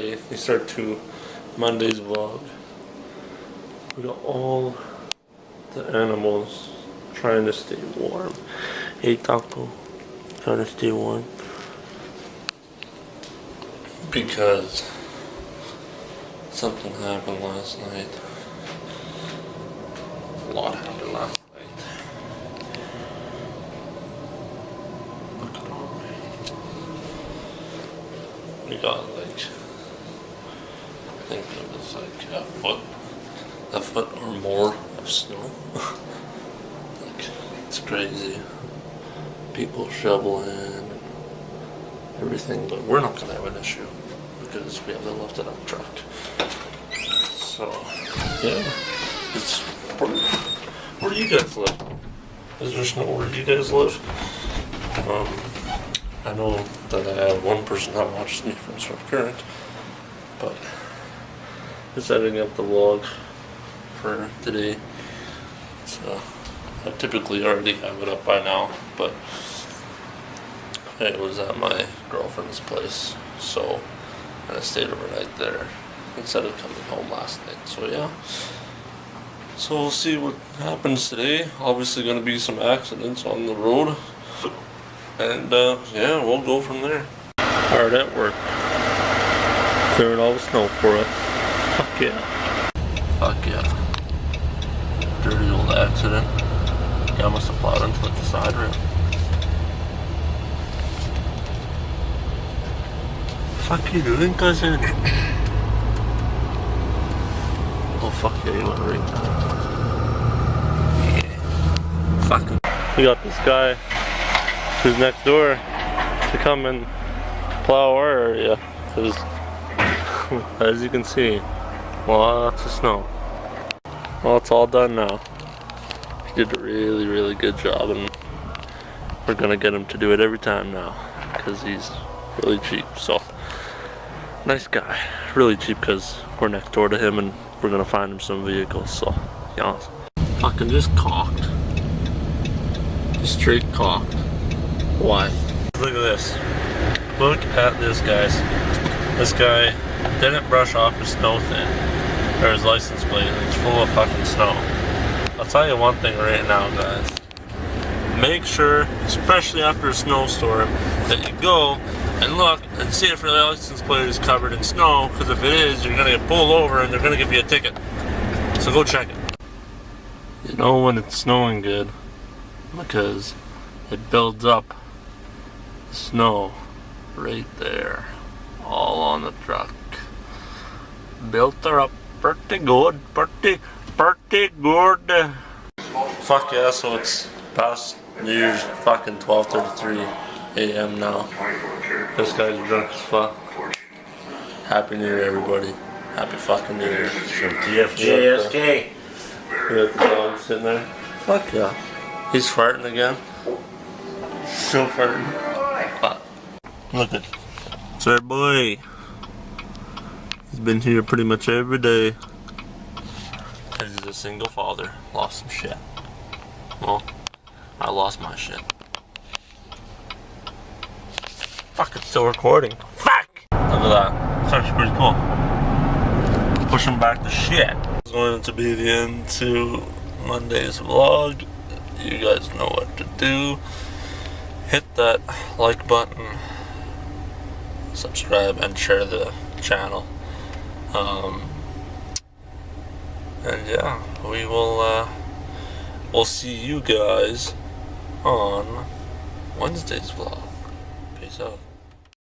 Monday. These are two Monday's vlog. We got all the animals trying to stay warm. Hey Taco, trying to stay warm. Because something happened last night. A lot happened last night. Look at all right. We got like, I think it was like a foot or more of snow. Like, it's crazy. People shoveling and everything, but we're not gonna have an issue because we have the lifted up truck. So, yeah, it's where do you guys live? Is there snow where you guys live? I know that I have one person that watches me from Swift Current, but just setting up the vlog for today. So I typically already have it up by now, but it was at my girlfriend's place, so I stayed overnight there instead of coming home last night. So yeah, so we'll see what happens today. Obviously going to be some accidents on the road, and yeah, we'll go from there. Hard at work, clearing all the snow for us. Fuck yeah. Fuck yeah. Dirty old accident. Yeah, I must have plowed into like the side rim. Fuck you doing, cousin? Oh fuck yeah, you went right now. Yeah. Fuck him. We got this guy who's next door to come and plow our area, because as you can see, lots of snow. Well, it's all done now. He did a really good job, and we're gonna get him to do it every time now because he's really cheap. So nice guy, really cheap because we're next door to him and we're gonna find him some vehicles. So yeah, fucking just cocked, just straight cocked. Why? Look at this. Look at this, guys. This guy didn't brush off his snow thing or his license plate. It's full of fucking snow. I'll tell you one thing right now, guys. Make sure, especially after a snowstorm, that you go and look and see if your license plate is covered in snow, because if it is, you're gonna get pulled over and they're gonna give you a ticket. So go check it. You know when it's snowing good because it builds up snow right there, all on the truck. Built her up pretty good, pretty good. Fuck yeah, so it's past New Year's fucking 12:33 a.m. now. This guy's drunk as fuck. Happy New Year, everybody. Happy fucking New Year. From TFJSK. We got the dog sitting there. Fuck yeah. He's farting again. Still farting. Look at Sir Boy. He's been here pretty much every day. And he's a single father. Lost some shit. Well, I lost my shit. Fuck, it's still recording. Fuck! Look at that. It's actually pretty cool. Pushing back the shit. It's going to be the end to Monday's vlog. You guys know what to do. Hit that like button, subscribe, and share the channel. And yeah, we will we'll see you guys on Wednesday's vlog. Peace out.